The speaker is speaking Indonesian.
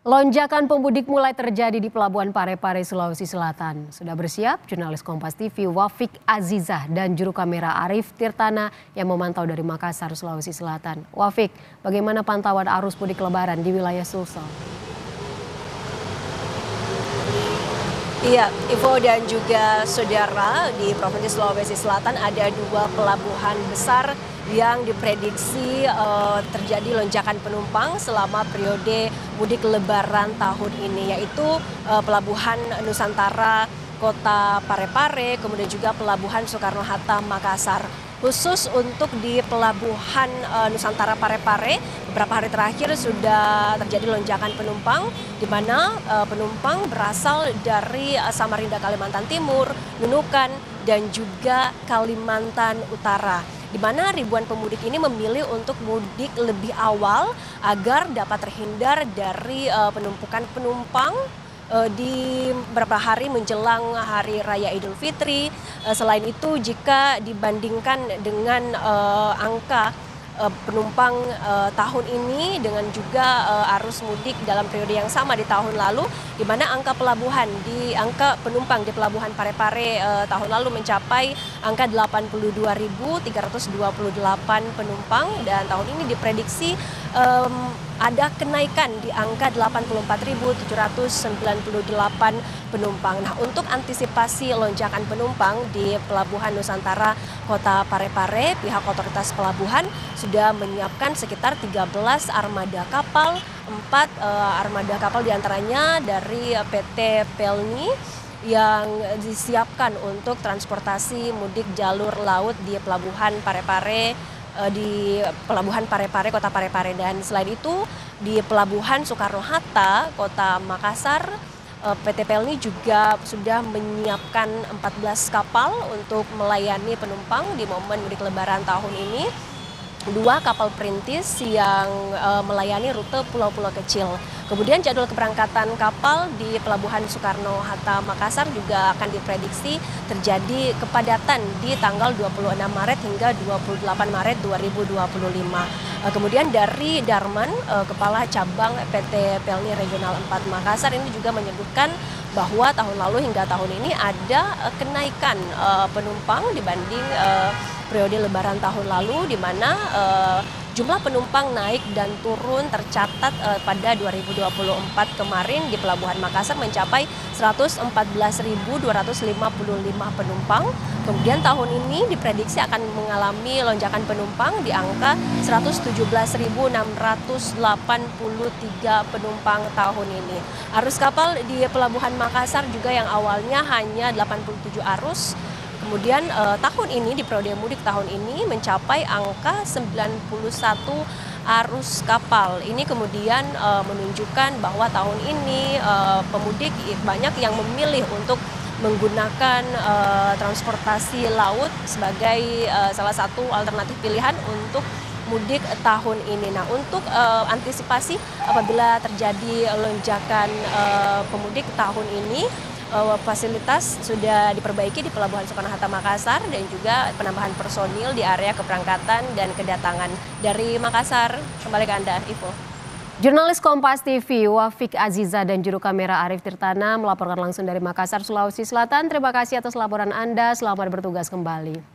Lonjakan pemudik mulai terjadi di Pelabuhan Parepare, Sulawesi Selatan. Sudah bersiap jurnalis Kompas TV Wafik Azizah dan juru kamera Arif Tirtana yang memantau dari Makassar, Sulawesi Selatan. Wafik, bagaimana pantauan arus mudik Lebaran di wilayah Sulsel? Iya, Ivo dan juga saudara, di Provinsi Sulawesi Selatan ada dua pelabuhan besar yang diprediksi terjadi lonjakan penumpang selama periode mudik Lebaran tahun ini, yaitu Pelabuhan Nusantara Kota Parepare, kemudian juga Pelabuhan Soekarno-Hatta Makassar. Khusus untuk di Pelabuhan Nusantara Parepare, beberapa hari terakhir sudah terjadi lonjakan penumpang, di mana penumpang berasal dari Samarinda, Kalimantan Timur, Nunukan, dan juga Kalimantan Utara. Di mana ribuan pemudik ini memilih untuk mudik lebih awal agar dapat terhindar dari penumpukan penumpang di beberapa hari menjelang Hari Raya Idul Fitri. Selain itu, jika dibandingkan dengan angka penumpang tahun ini dengan juga arus mudik dalam periode yang sama di tahun lalu, di mana angka penumpang di Pelabuhan Parepare tahun lalu mencapai angka 82.328 penumpang, dan tahun ini diprediksi ada kenaikan di angka 84.798 penumpang. Nah, untuk antisipasi lonjakan penumpang di Pelabuhan Nusantara Kota Parepare, pihak otoritas pelabuhan sudah menyiapkan sekitar 13 armada kapal, 4 armada kapal diantaranya dari PT Pelni yang disiapkan untuk transportasi mudik jalur laut di Pelabuhan Parepare, Kota Parepare. Dan selain itu di Pelabuhan Soekarno-Hatta Kota Makassar, PT Pelni juga sudah menyiapkan 14 kapal untuk melayani penumpang di momen mudik Lebaran tahun ini. 2 kapal perintis yang melayani rute pulau-pulau kecil. Kemudian jadwal keberangkatan kapal di Pelabuhan Soekarno-Hatta Makassar juga akan diprediksi terjadi kepadatan di tanggal 26 Maret hingga 28 Maret 2025. Kemudian dari Darman, Kepala Cabang PT Pelni Regional 4 Makassar ini juga menyebutkan bahwa tahun lalu hingga tahun ini ada kenaikan penumpang dibanding periode Lebaran tahun lalu, di mana jumlah penumpang naik dan turun tercatat pada 2024 kemarin di Pelabuhan Makassar mencapai 114.255 penumpang. Kemudian tahun ini diprediksi akan mengalami lonjakan penumpang di angka 117.683 penumpang tahun ini. Arus kapal di Pelabuhan Makassar juga yang awalnya hanya 87 arus, kemudian tahun ini di periode mudik tahun ini mencapai angka 91 arus kapal. Ini kemudian menunjukkan bahwa tahun ini pemudik banyak yang memilih untuk menggunakan transportasi laut sebagai salah satu alternatif pilihan untuk mudik tahun ini. Nah, untuk antisipasi apabila terjadi lonjakan pemudik tahun ini, fasilitas sudah diperbaiki di Pelabuhan Soekarno-Hatta Makassar dan juga penambahan personil di area keberangkatan dan kedatangan. Dari Makassar, kembali ke Anda, Ivo. Jurnalis Kompas TV Wafik Azizah dan juru kamera Arif Tirtana melaporkan langsung dari Makassar, Sulawesi Selatan. Terima kasih atas laporan Anda, selamat bertugas kembali.